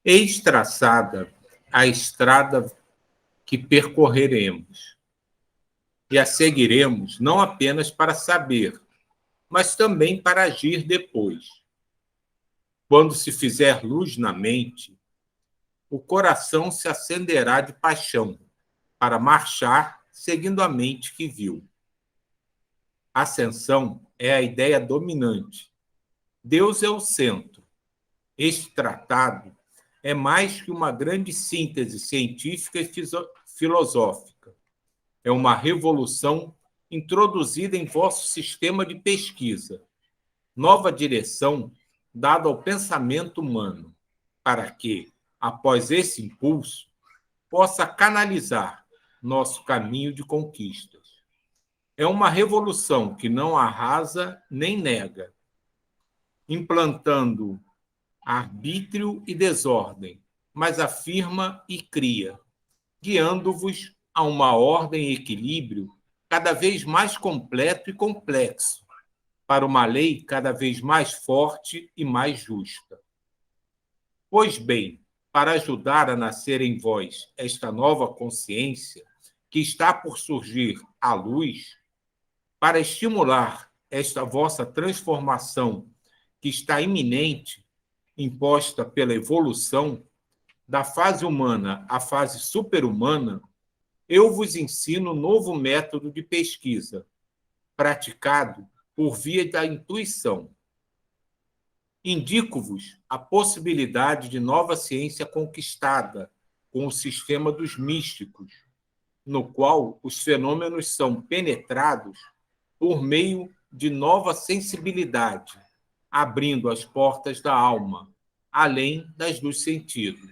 Eis traçada a estrada que percorreremos, e a seguiremos não apenas para saber, mas também para agir depois. Quando se fizer luz na mente, o coração se acenderá de paixão para marchar seguindo a mente que viu. Ascensão é a ideia dominante. Deus é o centro. Este tratado é mais que uma grande síntese científica e filosófica. É uma revolução introduzida em vosso sistema de pesquisa, nova direção dada ao pensamento humano, para que, após esse impulso, possa canalizar nosso caminho de conquistas. É uma revolução que não arrasa nem nega, implantando arbítrio e desordem, mas afirma e cria, guiando-vos a uma ordem e equilíbrio cada vez mais completo e complexo, para uma lei cada vez mais forte e mais justa. Pois bem, para ajudar a nascer em vós esta nova consciência que está por surgir à luz, para estimular esta vossa transformação que está iminente, imposta pela evolução da fase humana à fase super-humana, eu vos ensino um novo método de pesquisa, praticado por via da intuição. Indico-vos a possibilidade de nova ciência conquistada com o sistema dos místicos, no qual os fenômenos são penetrados por meio de nova sensibilidade, abrindo as portas da alma, além das dos sentidos,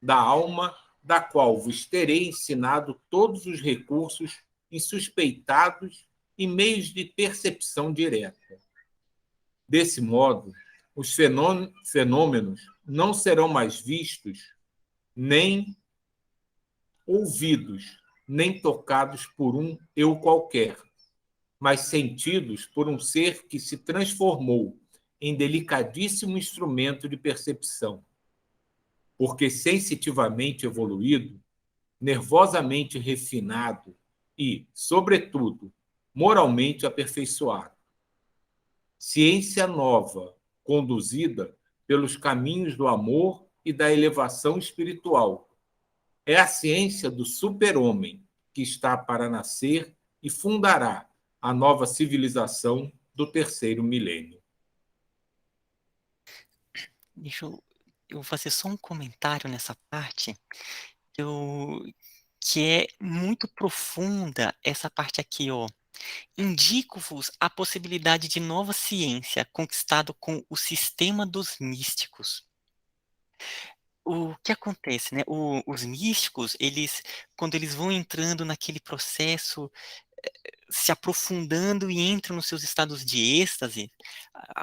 da alma, da qual vos terei ensinado todos os recursos insuspeitados e meios de percepção direta. Desse modo, os fenômenos não serão mais vistos, nem ouvidos, nem tocados por um eu qualquer, mas sentidos por um ser que se transformou em delicadíssimo instrumento de percepção, porque sensitivamente evoluído, nervosamente refinado e, sobretudo, moralmente aperfeiçoado. Ciência nova, conduzida pelos caminhos do amor e da elevação espiritual. É a ciência do super-homem que está para nascer e fundará a nova civilização do terceiro milênio. Eu vou fazer só um comentário nessa parte, que é muito profunda essa parte aqui, ó. Indico-vos a possibilidade de nova ciência conquistado com o sistema dos místicos. O que acontece, né? Os místicos, quando eles vão entrando naquele processo, se aprofundando e entram nos seus estados de êxtase,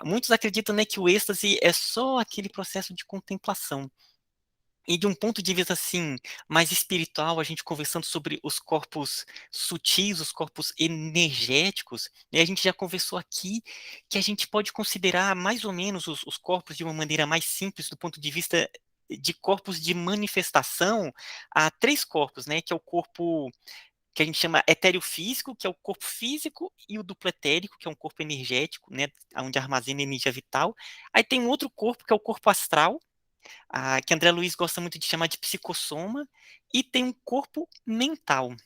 muitos acreditam, né, que o êxtase é só aquele processo de contemplação. E de um ponto de vista, assim, mais espiritual, a gente conversando sobre os corpos sutis, os corpos energéticos, né, a gente já conversou aqui que a gente pode considerar mais ou menos os corpos de uma maneira mais simples, do ponto de vista de corpos de manifestação, há três corpos, né, que é o corpo que a gente chama etéreo físico, que é o corpo físico, e o duplo etérico, que é um corpo energético, né, onde armazena energia vital. Aí tem um outro corpo, que é o corpo astral, que André Luiz gosta muito de chamar de psicossoma, e tem um corpo mental,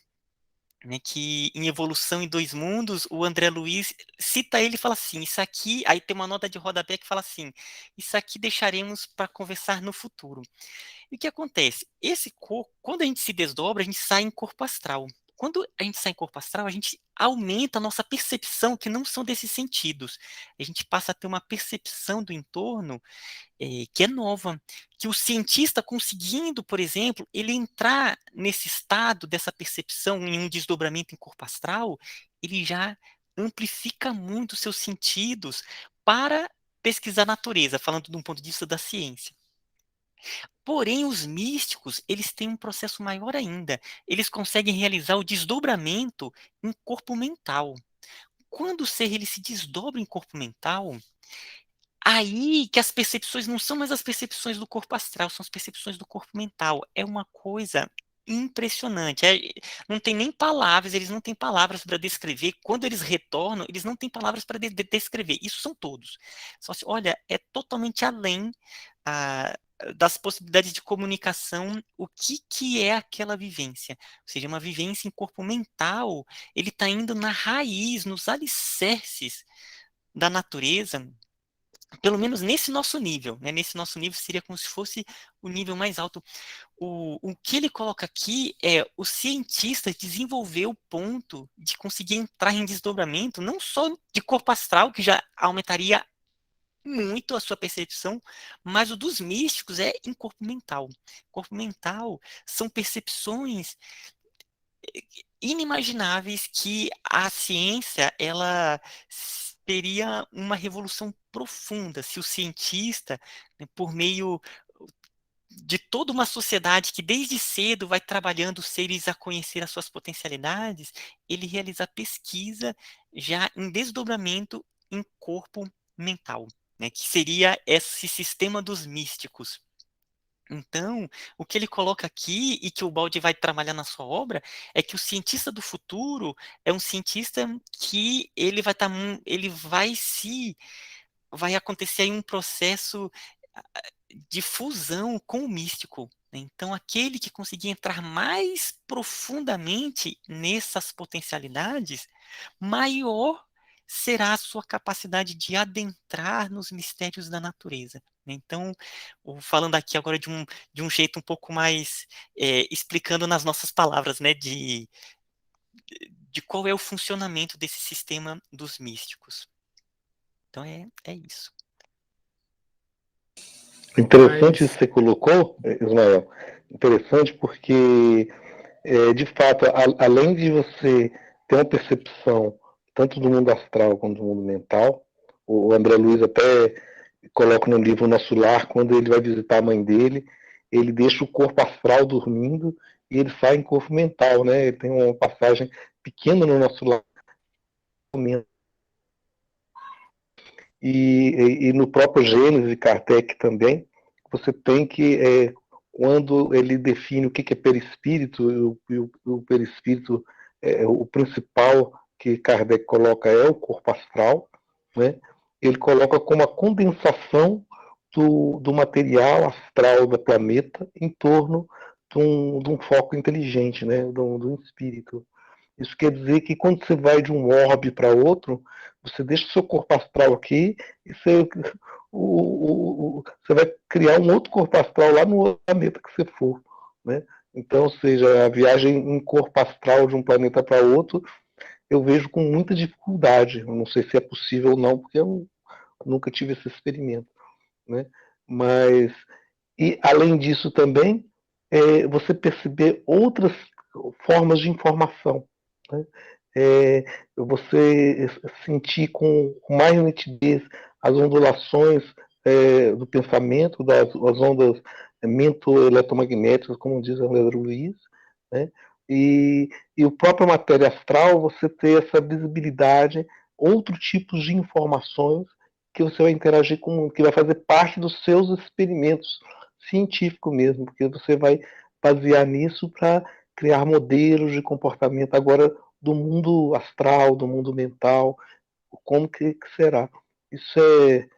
né, que em Evolução em Dois Mundos, o André Luiz cita ele e fala assim, isso aqui, aí tem uma nota de rodapé que fala assim, isso aqui deixaremos para conversar no futuro. E o que acontece? Esse corpo, quando a gente se desdobra, a gente sai em corpo astral. Quando a gente sai em corpo astral, a gente aumenta a nossa percepção, que não são desses sentidos. A gente passa a ter uma percepção do entorno que é nova, que o cientista conseguindo, por exemplo, ele entrar nesse estado dessa percepção em um desdobramento em corpo astral, ele já amplifica muito os seus sentidos para pesquisar a natureza, falando de um ponto de vista da ciência. Porém, os místicos, eles têm um processo maior ainda. Eles conseguem realizar o desdobramento em corpo mental. Quando o ser ele se desdobra em corpo mental, Aí que as percepções não são mais as percepções do corpo astral, são as percepções do corpo mental. É uma coisa impressionante. Não tem nem palavras, eles não têm palavras para descrever. Quando eles retornam, eles não têm palavras para descrever. Isso são todos. Só se, olha, é totalmente além ah, das possibilidades de comunicação, o que é aquela vivência. Ou seja, uma vivência em corpo mental, ele está indo na raiz, nos alicerces da natureza, pelo menos nesse nosso nível, né? Nesse nosso nível seria como se fosse o nível mais alto. O que ele coloca aqui é o cientista desenvolver o ponto de conseguir entrar em desdobramento, não só de corpo astral, que já aumentaria muito a sua percepção, mas o dos místicos é em corpo mental. Corpo mental são percepções inimagináveis que a ciência ela teria uma revolução profunda se o cientista, né, por meio de toda uma sociedade que desde cedo vai trabalhando os seres a conhecer as suas potencialidades, ele realizar pesquisa já em desdobramento em corpo mental, né, que seria esse sistema dos místicos. Então, o que ele coloca aqui e que o Baldi vai trabalhar na sua obra é que o cientista do futuro é um cientista que ele vai estar, vai acontecer aí um processo de fusão com o místico, né? Então, aquele que conseguir entrar mais profundamente nessas potencialidades, maior será a sua capacidade de adentrar nos mistérios da natureza, né? Então, falando aqui agora de um jeito um pouco mais, explicando nas nossas palavras, né, de qual é o funcionamento desse sistema dos místicos. Então, é isso. Interessante isso que você colocou, Ismael. Interessante porque, de fato, além de você ter uma percepção tanto do mundo astral quanto do mundo mental, o André Luiz até coloca no livro Nosso Lar, quando ele vai visitar a mãe dele, ele deixa o corpo astral dormindo e ele sai em corpo mental, né? Tem uma passagem pequena no Nosso Lar. E no próprio Gênesis, Kardec também, você tem que, quando ele define o que é perispírito, o perispírito, o principal que Kardec coloca é o corpo astral, né? Ele coloca como a condensação do material astral do planeta em torno de um foco inteligente, né? de um espírito. Isso quer dizer que quando você vai de um orbe para outro, você deixa o seu corpo astral aqui e você vai criar um outro corpo astral lá no outro planeta que você for. Né? Então, ou seja, a viagem em corpo astral de um planeta para outro, eu vejo com muita dificuldade. Eu não sei se é possível ou não, porque eu nunca tive esse experimento. Né? Mas, e além disso também, você perceber outras formas de informação. Né? Você sentir com mais nitidez as ondulações do pensamento, as ondas mento-eletromagnéticas, como diz a Leandro Luiz, né? E o próprio matéria astral, você ter essa visibilidade, outros tipos de informações que você vai interagir com, que vai fazer parte dos seus experimentos científicos mesmo, porque você vai basear nisso para criar modelos de comportamento agora do mundo astral, do mundo mental, como que será. Isso é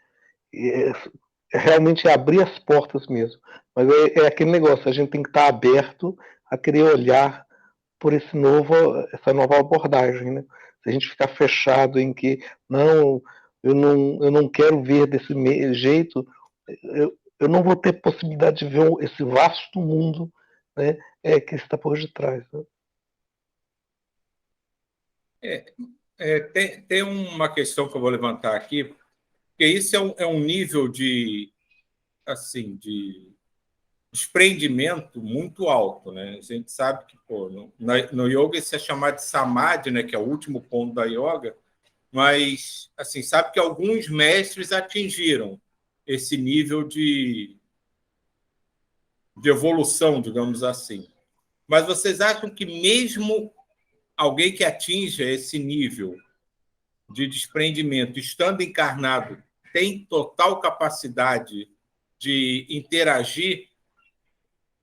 realmente abrir as portas mesmo. Mas é aquele negócio, a gente tem que estar aberto a querer olhar por essa nova abordagem. Né? Se a gente ficar fechado em que, não, eu não quero ver desse jeito, eu não vou ter possibilidade de ver esse vasto mundo, né, que está por detrás. Né? Tem uma questão que eu vou levantar aqui, porque isso é um nível de, assim, de desprendimento muito alto, né? A gente sabe que no yoga isso é chamado de samadhi, né? Que é o último ponto da yoga, mas assim sabe que alguns mestres atingiram esse nível de evolução, digamos assim. Mas vocês acham que mesmo alguém que atinja esse nível de desprendimento, estando encarnado, tem total capacidade de interagir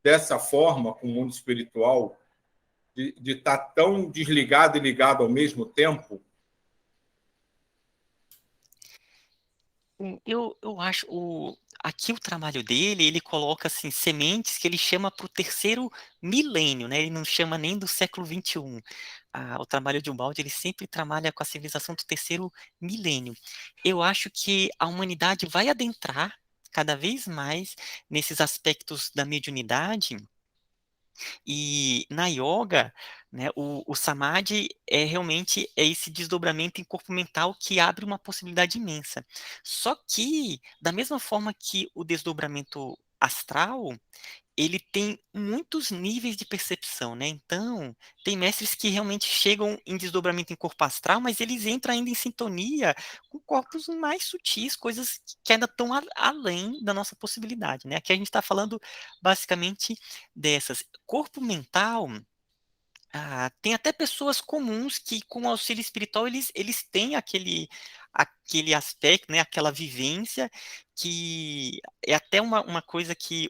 dessa forma com o mundo espiritual, de estar tão desligado e ligado ao mesmo tempo? Eu acho aqui o trabalho dele, ele coloca assim, sementes que ele chama para o terceiro milênio, né? Ele não chama nem do século XXI. O trabalho de Ubaldi, ele sempre trabalha com a civilização do terceiro milênio. Eu acho que a humanidade vai adentrar cada vez mais nesses aspectos da mediunidade. E na yoga, né, o samadhi é realmente esse desdobramento em corpo mental que abre uma possibilidade imensa. Só que, da mesma forma que o desdobramento astral, ele tem muitos níveis de percepção, né? Então, tem mestres que realmente chegam em desdobramento em corpo astral, mas eles entram ainda em sintonia com corpos mais sutis, coisas que ainda estão além da nossa possibilidade, né? Aqui a gente está falando basicamente dessas. Corpo mental, tem até pessoas comuns que, com auxílio espiritual, eles têm aquele aspecto, né? Aquela vivência que é até uma coisa que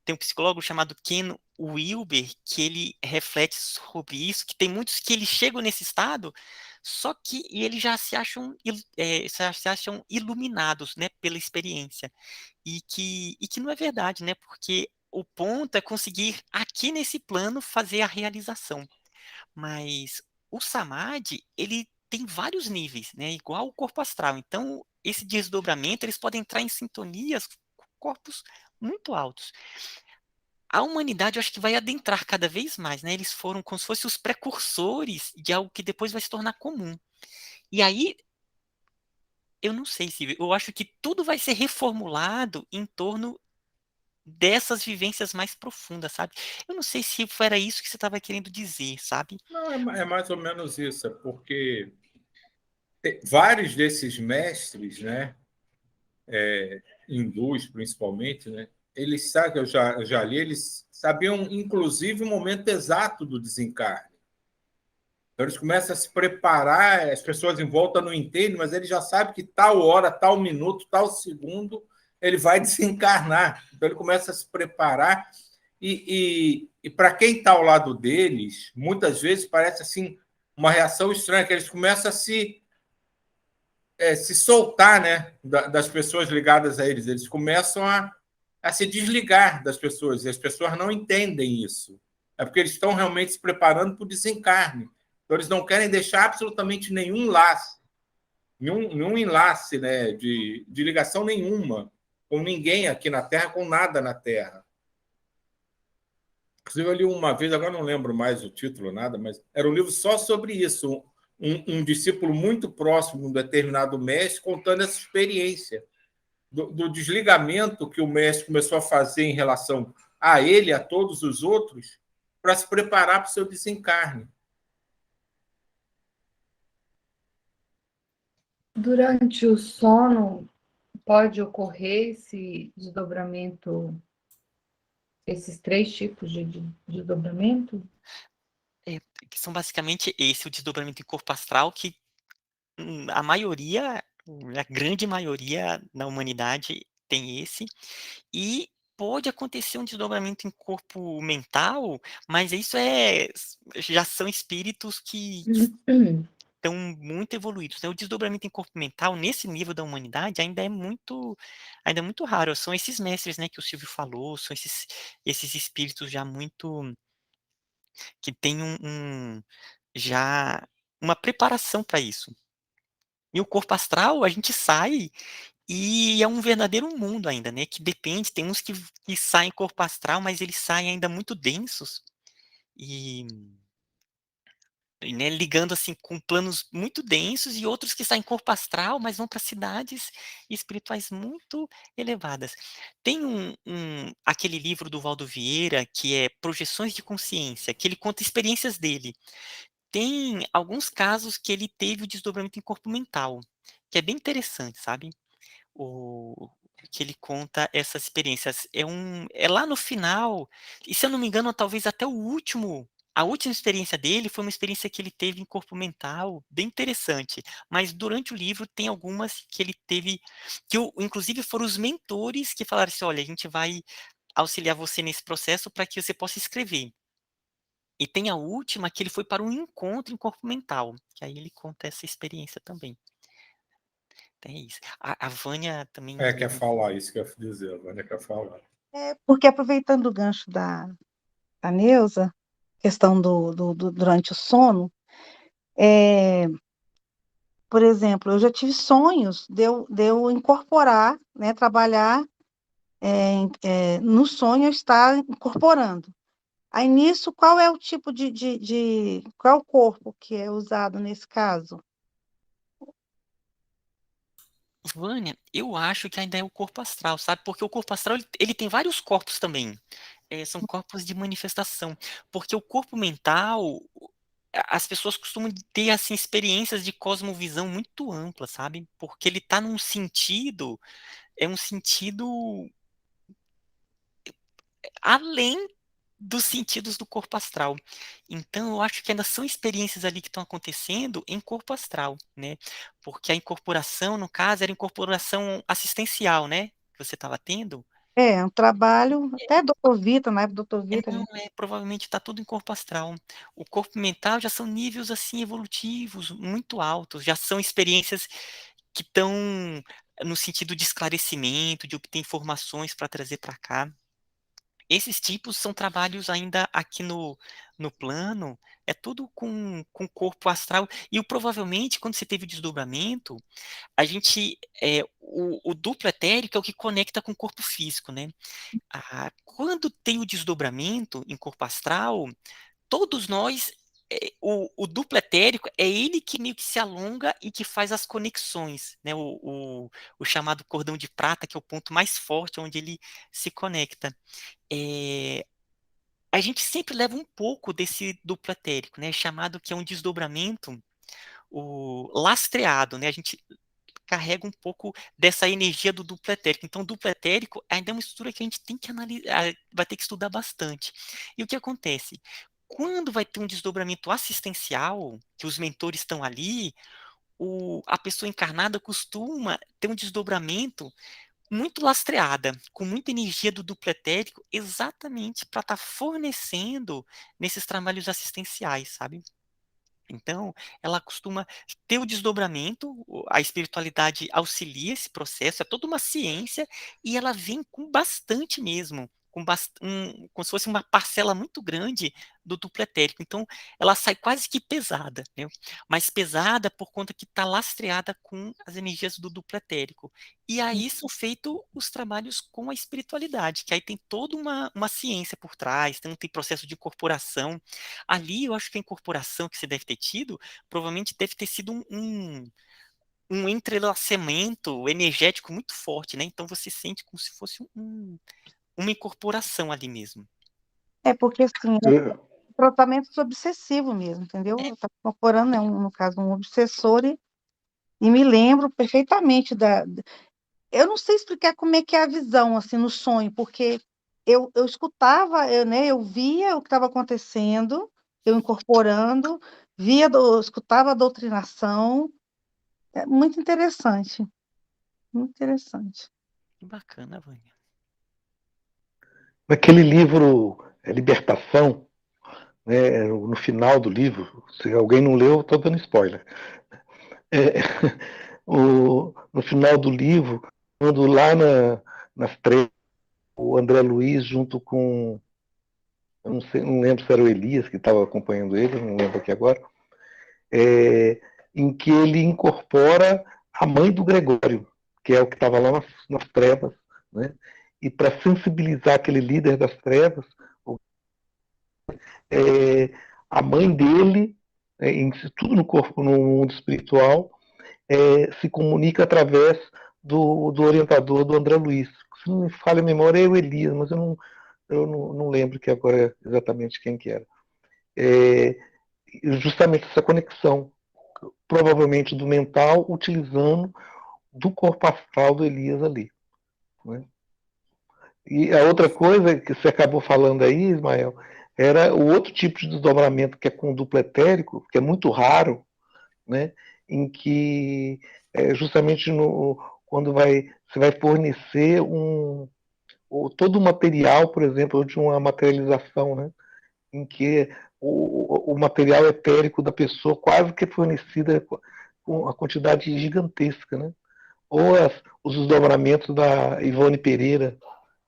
tem um psicólogo chamado Ken Wilber, que ele reflete sobre isso, que tem muitos que eles chegam nesse estado, só que e eles já se acham iluminados, né, pela experiência, e que não é verdade, né, porque o ponto é conseguir aqui nesse plano fazer a realização, mas o Samadhi, ele tem vários níveis, né, igual o corpo astral, então esse desdobramento, eles podem entrar em sintonias com corpos muito altos. A humanidade, eu acho que vai adentrar cada vez mais, né? Eles foram como se fossem os precursores de algo que depois vai se tornar comum. E aí, eu não sei se eu acho que tudo vai ser reformulado em torno dessas vivências mais profundas, sabe? Eu não sei se era isso que você estava querendo dizer, sabe? Não, é mais ou menos isso, é porque vários desses mestres, né, hindus principalmente, né, eles sabem, eu já li, eles sabiam inclusive o momento exato do desencarne. Então eles começam a se preparar, as pessoas em volta não entendem, mas ele já sabe que tal hora, tal minuto, tal segundo ele vai desencarnar. Então ele começa a se preparar e para quem está ao lado deles, muitas vezes parece assim uma reação estranha, que eles começam a se soltar, né, das pessoas ligadas a eles. Eles começam a se desligar das pessoas, e as pessoas não entendem isso. É porque eles estão realmente se preparando para o desencarne. Então, eles não querem deixar absolutamente nenhum laço, nenhum enlace, né, de ligação nenhuma com ninguém aqui na Terra, com nada na Terra. Inclusive, eu li uma vez, agora não lembro mais o título, nada, mas era um livro só sobre isso. Um discípulo muito próximo de um determinado mestre contando essa experiência do desligamento que o mestre começou a fazer em relação a ele, a todos os outros, para se preparar para o seu desencarne. Durante o sono, pode ocorrer esse desdobramento, esses três tipos de desdobramento? Que são basicamente esse, o desdobramento em corpo astral, que a maioria, a grande maioria na humanidade tem esse, e pode acontecer um desdobramento em corpo mental, mas isso já são espíritos que estão muito evoluídos, né? O desdobramento em corpo mental, nesse nível da humanidade, ainda é muito raro. São esses mestres, né, que o Silvio falou, são esses espíritos já muito, que têm já uma preparação para isso. E o corpo astral, a gente sai e é um verdadeiro mundo ainda, né? Que depende, tem uns que saem corpo astral, mas eles saem ainda muito densos e, né, ligando assim com planos muito densos, e outros que saem corpo astral, mas vão para cidades espirituais muito elevadas. Tem aquele livro do Valdo Vieira, que é Projeções de Consciência, que ele conta experiências dele. Tem alguns casos que ele teve o desdobramento em corpo mental, que é bem interessante, sabe? O que ele conta essas experiências. É lá no final, e se eu não me engano, talvez até o último A última experiência dele foi uma experiência que ele teve em corpo mental, bem interessante. Mas durante o livro tem algumas que ele teve, inclusive foram os mentores que falaram assim: olha, a gente vai auxiliar você nesse processo para que você possa escrever. E tem a última que ele foi para um encontro em corpo mental, que aí ele conta essa experiência também. Então é isso. A Vânia também. Quer falar isso que eu ia dizer, a Vânia quer falar. Porque aproveitando o gancho da Neuza, questão durante o sono, por exemplo, eu já tive sonhos de eu incorporar, né, trabalhar no sonho, eu estar incorporando. Aí, nisso, qual é o tipo qual é o corpo que é usado nesse caso? Vânia, eu acho que ainda é o corpo astral, sabe? Porque o corpo astral, ele tem vários corpos também. São corpos de manifestação. Porque o corpo mental, as pessoas costumam ter, assim, experiências de cosmovisão muito ampla, sabe? Porque ele está num sentido, é um sentido além dos sentidos do corpo astral. Então, eu acho que ainda são experiências ali que estão acontecendo em corpo astral, né? Porque a incorporação, no caso, era incorporação assistencial, né? Que você estava tendo. Um trabalho, até Dr. Vita, na época do Dr. Vita, Não, provavelmente está tudo em corpo astral. O corpo mental já são níveis, assim, evolutivos, muito altos, já são experiências que estão no sentido de esclarecimento, de obter informações para trazer para cá. Esses tipos são trabalhos ainda aqui no plano, é tudo com corpo astral. E provavelmente, quando você teve o desdobramento, a gente, o duplo etérico é o que conecta com o corpo físico, né? Quando tem o desdobramento em corpo astral, todos nós, o duplo etérico é ele que meio que se alonga e que faz as conexões, né? O chamado cordão de prata, que é o ponto mais forte onde ele se conecta. A gente sempre leva um pouco desse duplo etérico, né? Chamado que é um desdobramento lastreado, né? A gente carrega um pouco dessa energia do duplo etérico. Então, o duplo etérico ainda é uma estrutura que a gente tem que analisar, vai ter que estudar bastante. E o que acontece? Quando vai ter um desdobramento assistencial, que os mentores estão ali, a pessoa encarnada costuma ter um desdobramento muito lastreada, com muita energia do duplo etérico, exatamente para estar fornecendo nesses trabalhos assistenciais, sabe? Então, ela costuma ter o desdobramento, a espiritualidade auxilia esse processo, é toda uma ciência, e ela vem com bastante mesmo, como se fosse uma parcela muito grande do duplo etérico. Então, ela sai quase que pesada, né? Mas pesada por conta que está lastreada com as energias do duplo etérico. E aí são feitos os trabalhos com a espiritualidade, que aí tem toda uma ciência por trás, tem processo de incorporação. Ali, eu acho que a incorporação que você deve ter tido, provavelmente deve ter sido um entrelaçamento energético muito forte, né? Então você sente como se fosse uma incorporação ali mesmo. Porque assim, tratamento obsessivo mesmo, entendeu? Eu estava incorporando, no caso, um obsessor, e me lembro perfeitamente eu não sei explicar como é que é a visão, assim, no sonho, porque eu escutava, eu via o que estava acontecendo, eu incorporando, escutava a doutrinação. É muito interessante. Muito interessante. Que bacana, Vânia. Naquele livro Libertação, né, no final do livro, se alguém não leu, estou dando spoiler. No final do livro, quando lá nas trevas, o André Luiz, junto com. Eu não lembro se era o Elias que estava acompanhando ele, não lembro aqui agora, em que ele incorpora a mãe do Gregório, que é o que estava lá nas trevas, né? E para sensibilizar aquele líder das trevas, a mãe dele, tudo no corpo, no mundo espiritual, se comunica através do orientador do André Luiz. Se não me falha a memória, é o Elias, mas eu não lembro que agora exatamente quem que era. Justamente essa conexão, provavelmente do mental, utilizando do corpo astral do Elias ali. Né? E a outra coisa que você acabou falando aí, Ismael, era o outro tipo de desdobramento que é com duplo etérico, que é muito raro, né? Em que justamente quando você vai fornecer todo o material, por exemplo, de uma materialização, né? Em que o material etérico da pessoa quase que é fornecida com uma quantidade gigantesca, né? Ou os desdobramentos da Ivone Pereira,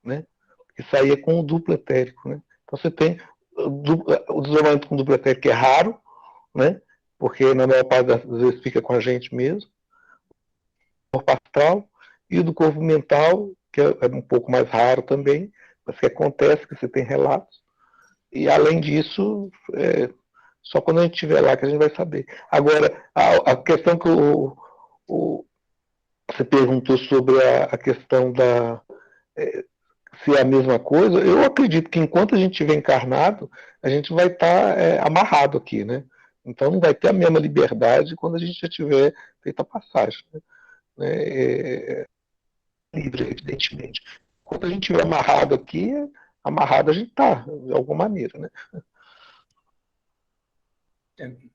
né? Que saía com o duplo etérico, né? Então você tem o desdobramento com duplo etérico é raro, né? Porque na maior parte das vezes fica com a gente mesmo, o corpo astral, e o do corpo mental, que é um pouco mais raro também, mas que acontece, que você tem relatos. E além disso, só quando a gente estiver lá que a gente vai saber. Agora, a questão que você perguntou sobre a questão se é a mesma coisa, eu acredito que enquanto a gente estiver encarnado, a gente vai estar amarrado aqui, né? Então não vai ter a mesma liberdade quando a gente já tiver feito a passagem. Né? Livre, evidentemente. Quando a gente estiver amarrado aqui, amarrado a gente está, de alguma maneira, né?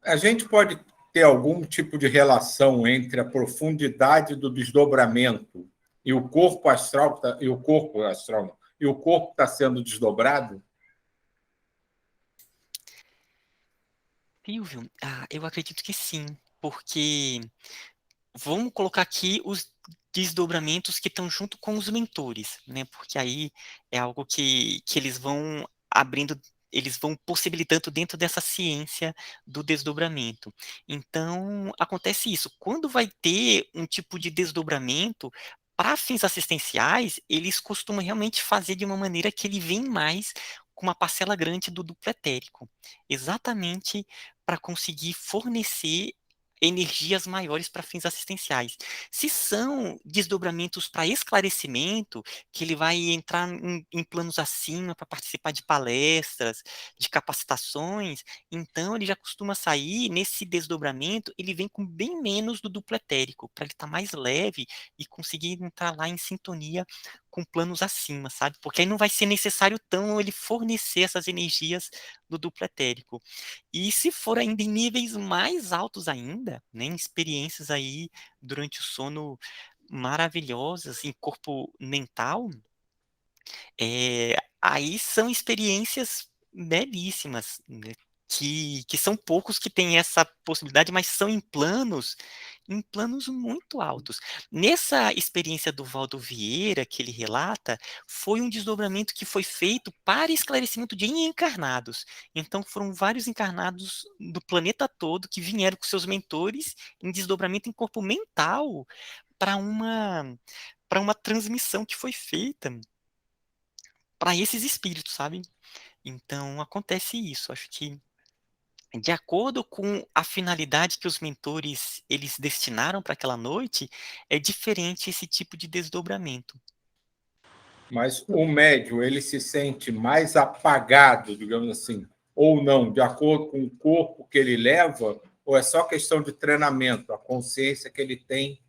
A gente pode ter algum tipo de relação entre a profundidade do desdobramento e o corpo astral, e o corpo astral, não, e o corpo está sendo desdobrado? Silvio, eu acredito que sim, porque vamos colocar aqui os desdobramentos que estão junto com os mentores, né? Porque aí é algo que eles vão abrindo, eles vão possibilitando dentro dessa ciência do desdobramento. Então, acontece isso. Quando vai ter um tipo de desdobramento, para fins assistenciais, eles costumam realmente fazer de uma maneira que ele vem mais com uma parcela grande do duplo etérico, exatamente para conseguir fornecer energias maiores para fins assistenciais. Se são desdobramentos para esclarecimento, que ele vai entrar em planos acima para participar de palestras, de capacitações, então ele já costuma sair, nesse desdobramento, ele vem com bem menos do duplo etérico, para ele estar mais leve e conseguir entrar lá em sintonia com planos acima, sabe? Porque aí não vai ser necessário tão ele fornecer essas energias do duplo etérico. E se for ainda em níveis mais altos ainda, né, em experiências aí durante o sono maravilhosas em corpo mental, aí são experiências belíssimas, né, que são poucos que têm essa possibilidade, mas são em planos muito altos. Nessa experiência do Valdo Vieira, que ele relata, foi um desdobramento que foi feito para esclarecimento de encarnados. Então, foram vários encarnados do planeta todo que vieram com seus mentores em desdobramento em corpo mental para uma transmissão que foi feita para esses espíritos, sabe? Então, acontece isso. Acho que de acordo com a finalidade que os mentores eles destinaram para aquela noite, é diferente esse tipo de desdobramento. Mas o médium, ele se sente mais apagado, digamos assim, ou não, de acordo com o corpo que ele leva, ou é só questão de treinamento, a consciência que ele tem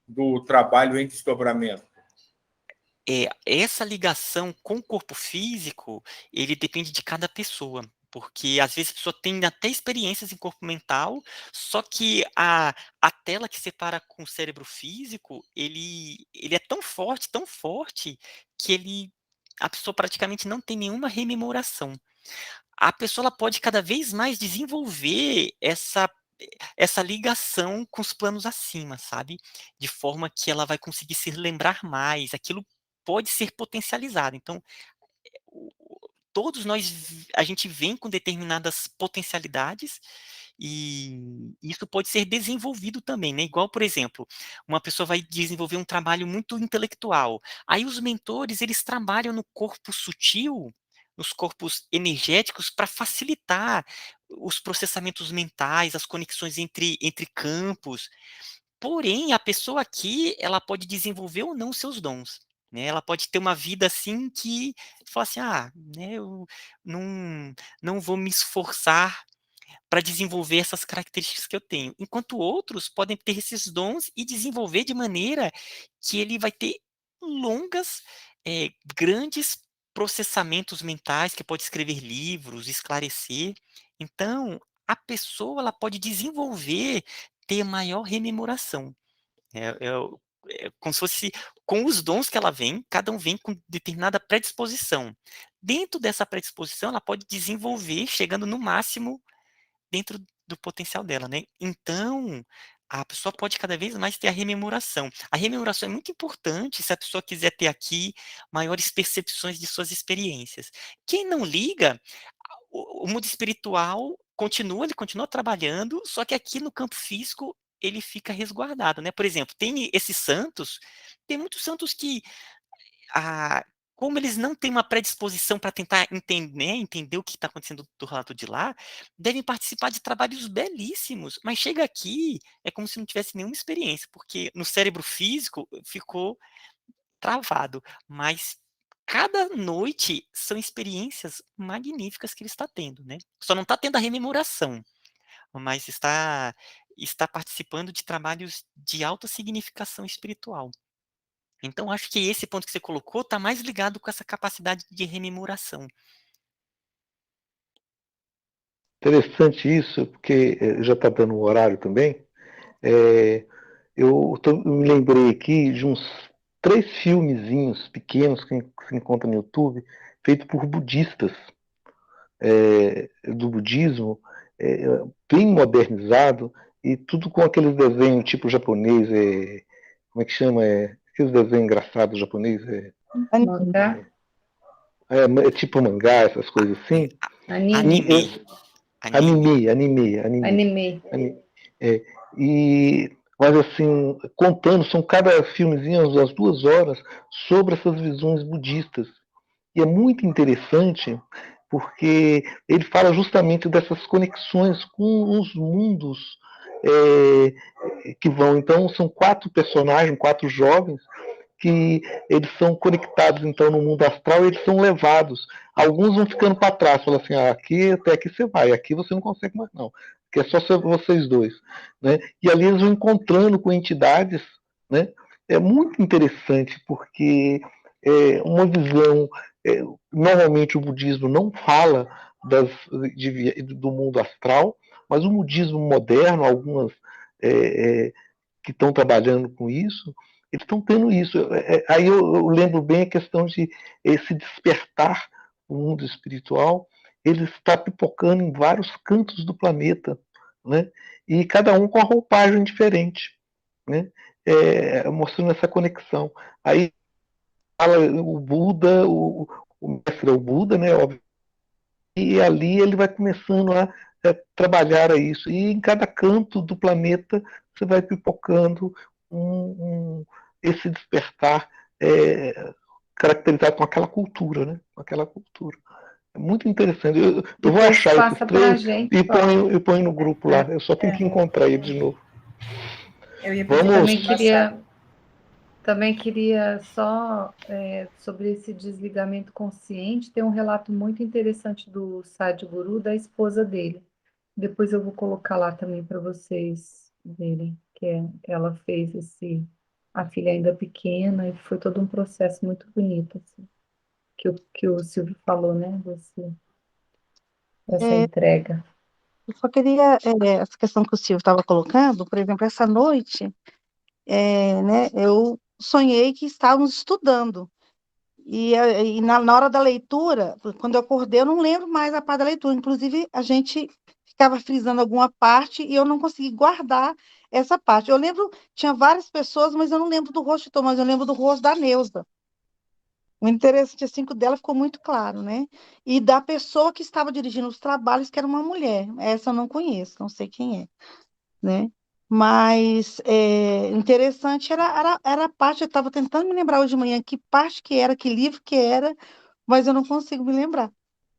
do trabalho em desdobramento? Essa ligação com o corpo físico, ele depende de cada pessoa, porque às vezes a pessoa tem até experiências em corpo mental, só que a tela que separa com o cérebro físico, ele é tão forte, que a pessoa praticamente não tem nenhuma rememoração. A pessoa ela pode cada vez mais desenvolver essa ligação com os planos acima, sabe? De forma que ela vai conseguir se lembrar mais, aquilo pode ser potencializado. Então, todos nós, a gente vem com determinadas potencialidades e isso pode ser desenvolvido também, né? Igual, por exemplo, uma pessoa vai desenvolver um trabalho muito intelectual. Aí os mentores, eles trabalham no corpo sutil, nos corpos energéticos, para facilitar os processamentos mentais, as conexões entre campos. Porém, a pessoa aqui, ela pode desenvolver ou não seus dons, né? Ela pode ter uma vida assim que fala assim, né, eu não, não vou me esforçar para desenvolver essas características que eu tenho. Enquanto outros podem ter esses dons e desenvolver de maneira que ele vai ter longas, grandes processamentos mentais, que pode escrever livros, esclarecer. Então, a pessoa ela pode desenvolver, ter maior rememoração. Como se fosse com os dons que ela vem, cada um vem com determinada predisposição. Dentro dessa predisposição, ela pode desenvolver, chegando no máximo dentro do potencial dela, né? Então, a pessoa pode cada vez mais ter a rememoração. A rememoração é muito importante se a pessoa quiser ter aqui maiores percepções de suas experiências. Quem não liga, o mundo espiritual continua, ele continua trabalhando, só que aqui no campo físico ele fica resguardado, né? Por exemplo, tem esses santos, tem muitos santos que a, como eles não têm uma predisposição para tentar entender, né, entender o que está acontecendo do lado de lá, devem participar de trabalhos belíssimos, mas chega aqui, é como se não tivesse nenhuma experiência, porque no cérebro físico ficou travado, mas cada noite são experiências magníficas que ele está tendo, né? Só não está tendo a rememoração, mas está participando de trabalhos de alta significação espiritual. Então, acho que esse ponto que você colocou está mais ligado com essa capacidade de rememoração. Interessante isso, porque já está dando o horário também. Eu me lembrei aqui de uns 3 filmezinhos pequenos que se encontram no YouTube, feitos por budistas do budismo, bem modernizado, e tudo com aqueles desenhos tipo japonês, como é que chama? Aqueles desenhos engraçados japoneses. Mangá? É tipo mangá, essas coisas assim. Anime. Anime. Mas assim, contando, são cada filmezinho, às 2 horas, sobre essas visões budistas. E é muito interessante porque ele fala justamente dessas conexões com os mundos que vão. Então, são 4 personagens, 4 jovens, que eles são conectados então no mundo astral e eles são levados. Alguns vão ficando para trás, falam assim, aqui até aqui você vai, aqui você não consegue mais não, que é só vocês dois, né? E ali eles vão encontrando com entidades, né? É muito interessante porque uma visão, normalmente o budismo não fala do mundo astral, mas o budismo moderno, algumas que estão trabalhando com isso, eles estão tendo isso. Aí eu lembro bem a questão de esse despertar o mundo espiritual, ele está pipocando em vários cantos do planeta, né? E cada um com a roupagem diferente, né? Mostrando essa conexão. Aí fala o Buda, o mestre é o Buda, né? Óbvio. E ali ele vai começando a trabalhar isso. E em cada canto do planeta você vai pipocando esse despertar caracterizado com aquela cultura, né? Com aquela cultura. É muito interessante. Eu vou achar esses 3 e ponho no grupo lá. Eu só tenho que encontrar ele de novo. Eu também queria só, sobre esse desligamento consciente, tem um relato muito interessante do Sadhguru, da esposa dele. Depois eu vou colocar lá também para vocês verem, ela fez a filha ainda pequena, e foi todo um processo muito bonito, assim, que o Silvio falou, né, dessa entrega. Eu só queria, essa questão que o Silvio estava colocando, por exemplo, essa noite, né, eu sonhei que estávamos estudando. E na hora da leitura, quando eu acordei, eu não lembro mais a parte da leitura. Inclusive, a gente ficava frisando alguma parte e eu não consegui guardar essa parte. Eu lembro, tinha várias pessoas, mas eu não lembro do rosto de Tomás, eu lembro do rosto da Neuza. O interessante, assim, que o dela ficou muito claro, né? E da pessoa que estava dirigindo os trabalhos, que era uma mulher. Essa eu não conheço, não sei quem é, né? Mas interessante era a parte, eu estava tentando me lembrar hoje de manhã que parte que era, que livro que era, mas eu não consigo me lembrar.